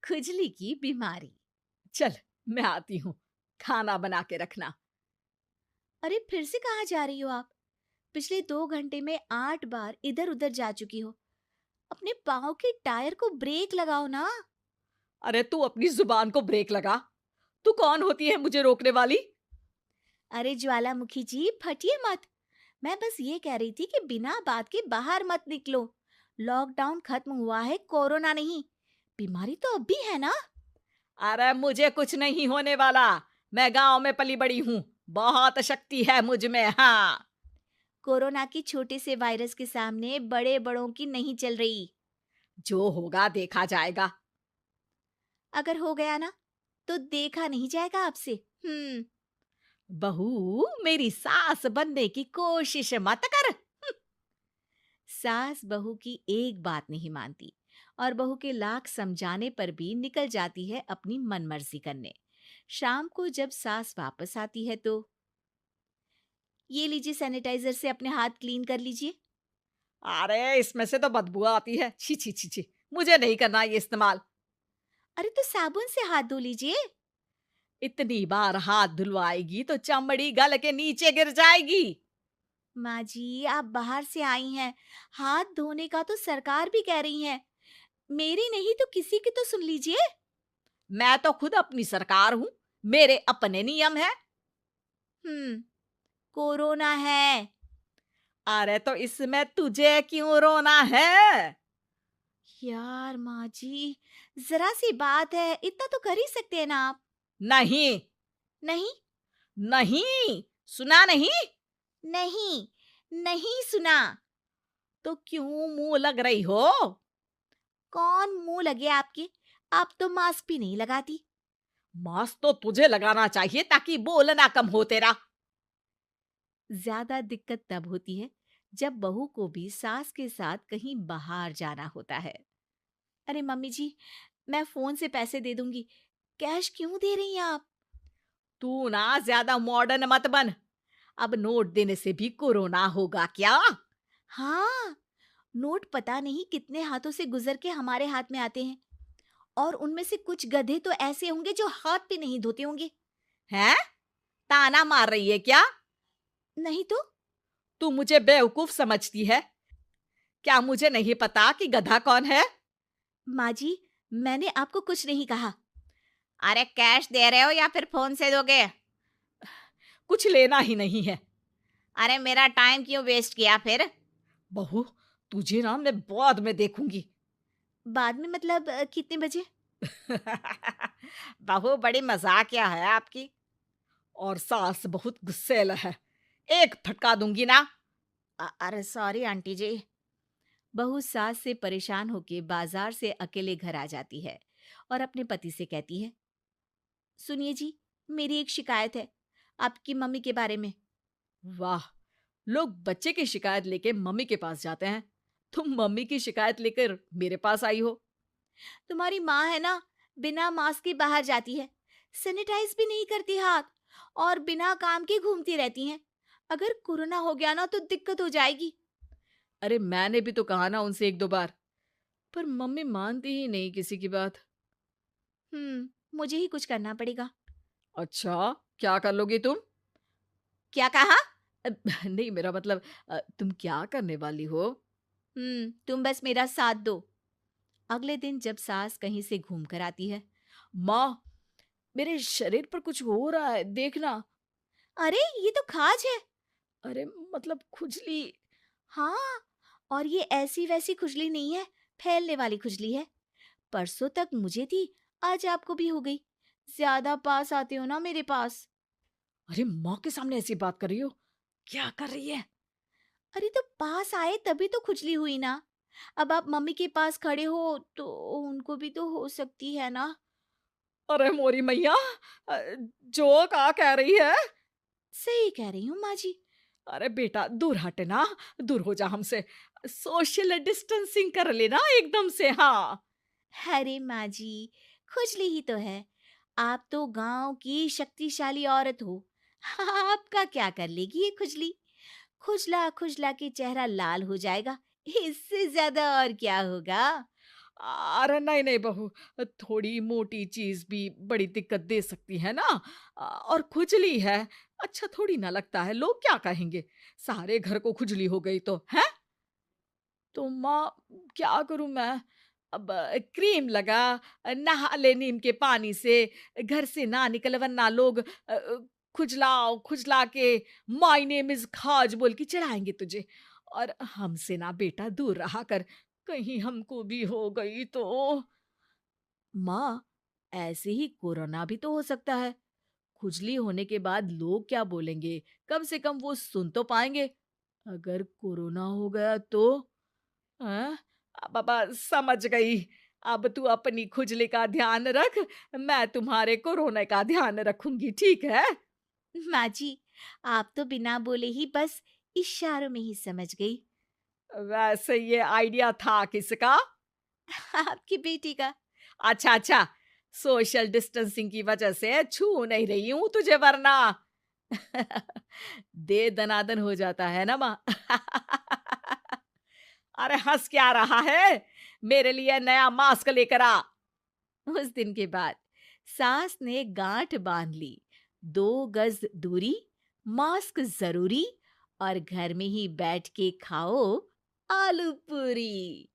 खुजली की बीमारी। चल, मैं आती हूँ। खाना बना के रखना। अरे फिर से कहाँ जा रही हो आप? पिछले 2 घंटे में 8 बार इधर उधर जा चुकी हो। अपने पाँव के टायर को ब्रेक लगाओ ना। अरे तू अपनी जुबान को ब्रेक लगा। तू कौन होती है मुझे रोकने वाली? अरे ज्वालामुखी जी, फटिए मत। मैं बस ये कह रही थी कि बिना बात के बाहर मत निकलो। लॉकडाउन खत्म हुआ है, कोरोना नहीं। बीमारी तो अब भी है ना। अरे मुझे कुछ नहीं होने वाला। मैं गांव में पली बड़ी हूँ। बहुत शक्ति है मुझ में। हाँ। कोरोना की छोटे से वायरस के सामने बड़े बड़ों की नहीं चल रही। जो होगा देखा जाएगा। अगर हो गया ना, तो देखा नहीं जाएगा आपसे। बहू, मेरी सास बनने की कोशिश मत कर। सास बहू की एक बात नहीं मानती और बहू के लाख समझाने पर भी निकल जाती है अपनी मनमर्जी करने। शाम को जब सास वापस आती है तो, ये लीजिए सैनिटाइजर से अपने हाथ क्लीन कर लीजिए। अरे इसमें से तो बदबू आती है। छी छी छी छी। मुझे नहीं करना ये इस्तेमाल। अरे तो साबुन से हाथ धो लीजिए। इतनी बार हाथ धुलवाएगी तो चमड़ी गल के नीचे गिर जाएगी। माँ जी, आप बाहर से आई हैं, हाथ धोने का तो सरकार भी कह रही है। मेरी नहीं तो किसी की तो सुन लीजिए। मैं तो खुद अपनी सरकार हूँ। मेरे अपने नियम है। हम्म कोरोना है। अरे तो इसमें तुझे क्यों रोना है? यार माँ जी, जरा सी बात है, इतना तो कर ही सकते हैं ना आप। नहीं। नहीं। नहीं। सुना नहीं? नहीं। नहीं सुना। तो क्यों मुंह लग रही हो? कौन मुंह लगे आपके? आप तो मास्क भी नहीं लगाती। मास्क तो तुझे लगाना चाहिए ताकि बोलना कम हो तेरा। ज्यादा दिक्कत तब होती है जब बहू को भी सास के साथ कहीं बाहर जाना होता है। अरे मम्मी जी, मैं फोन से पैसे दे दूंगी, कैश क्यों दे रही हैं आप? तू ना ज्यादा मॉडर्न मत बन। अब नोट देने से भी कोरोना होगा क्या? हाँ, नोट पता नहीं कितने हाथों से गुजर के हमारे हाथ में आते हैं, और उनमें से कुछ गधे तो ऐसे होंगे जो हाथ भी नहीं धोते होंगे। हैं? ताना मार रही है क्या? नहीं तो। तू मुझे बेवकूफ समझती है? क्या मुझे नहीं पता कि गधा कौन है? माँ जी, मैंने आपको कुछ नहीं कहा। अरे कैश दे रहे हो या फिर फोन से दोगे? कुछ लेना ही नहीं है। अरे मेरा टाइम क्यों वेस्ट किया फिर? बहू, तुझे ना मैं बाद में देखूंगी। बाद में मतलब कितने बजे? बहू बड़ी मजाकिया है आपकी। और सास बहुत गुस्सैल है। एक फटका दूंगी ना। अरे सॉरी आंटी जी। बहू सास से परेशान होके बाजार से अकेले घर आ जाती है और अपने पति से कहती है, सुनिए जी, मेरी एक शिकायत है आपकी मम्मी के बारे में। वाह, लोग बच्चे की शिकायत लेके मम्मी के पास जाते हैं। तुम मम्मी की शिकायत लेकर मेरे पास आई हो। तुम्हारी माँ है ना, बिना मास्क के बाहर जाती है, सैनिटाइज भी नहीं करती हाथ, और बिना काम के घूमती रहती हैं। अगर कोरोना हो गया ना तो दिक्कत हो जाएगी। अरे मैंने भी तो कहा ना उनसे एक दो बार, पर मम्मी मानती ही नहीं किसी की बात। मुझे ही कुछ करना पड़ेगा। अच्छा, क्या कर लोगी तुम? क्या कहा? अ, नहीं, मेरा मतलब तुम क्या करने वाली हो? तुम बस मेरा साथ दो। अगले दिन जब सास कहीं से घूम कर आती है, माँ, मेरे शरीर पर कुछ हो रहा है, देखना। अरे ये तो खाज है। अरे मतलब खुजली। हाँ, और ये ऐसी वैसी खुजली नहीं है, फैलने वाली खुजली है। परसों तक मुझे थी, आज आपको भी हो गई। ज्यादा पास आते हो ना मेरे पास। अरे माँ के सामने ऐसी बात कर रही हो? क्या कर रही है? अरे तो पास आए तभी तो खुजली हुई ना। अब आप मम्मी के पास खड़े हो तो उनको भी तो हो सकती है ना। अरे मोरी मैया, अ, जो का कह रही है? सही कह रही हूँ माँ जी। अरे बेटा, दूर हट ना। दूर हो जा हमसे। सोशल डिस्टेंसिंग कर लेना एकदम से। हाँ। अरे माँ जी, खुजली ही तो है। आप तो गांव की शक्तिशाली औरत हो। आपका क्या कर लेगी ये खुजली? खुजला खुजला के चेहरा लाल हो जाएगा, इससे ज्यादा और क्या होगा? अरे नहीं नहीं बहू, थोड़ी मोटी चीज भी बड़ी दिक्कत दे सकती है ना। और खुजली है, अच्छा थोड़ी ना लगता है, लोग क्या कहेंगे, सारे घर को खुजली हो गई तो है। तो माँ, क्या करूं मैं? अब क्रीम लगा, नहा ले नीम के पानी से, घर से ना निकल वरना लोग खुजलाओ खुजला के माय नेम इज खाज बोल के चढ़ाएंगे तुझे। और हमसे ना बेटा दूर रहा कर, कहीं हमको भी हो गई तो। माँ, ऐसे ही कोरोना भी तो हो सकता है। खुजली होने के बाद लोग क्या बोलेंगे? कम से कम वो सुन तो पाएंगे। अगर कोरोना हो गया तो? हाँ, बाबा समझ गई। अब तू अपनी खुजली का ध्यान रख, मैं तुम्हारे कोरोना का ध्यान रखूंगी, ठीक है। माँ जी, आप तो बिना बोले ही बस इशारों में ही समझ गई। वैसे ये आइडिया था किसका? आपकी बेटी का। अच्छा अच्छा, सोशल डिस्टेंसिंग की वजह से छू नहीं रही हूं तुझे वरना। दे दनादन हो जाता है ना माँ। अरे हंस क्या रहा है, मेरे लिए नया मास्क लेकर आ। उस दिन के बाद सास ने गांठ बांध ली। 2 गज दूरी, मास्क जरूरी, और घर में ही बैठ के खाओ आलू पूरी।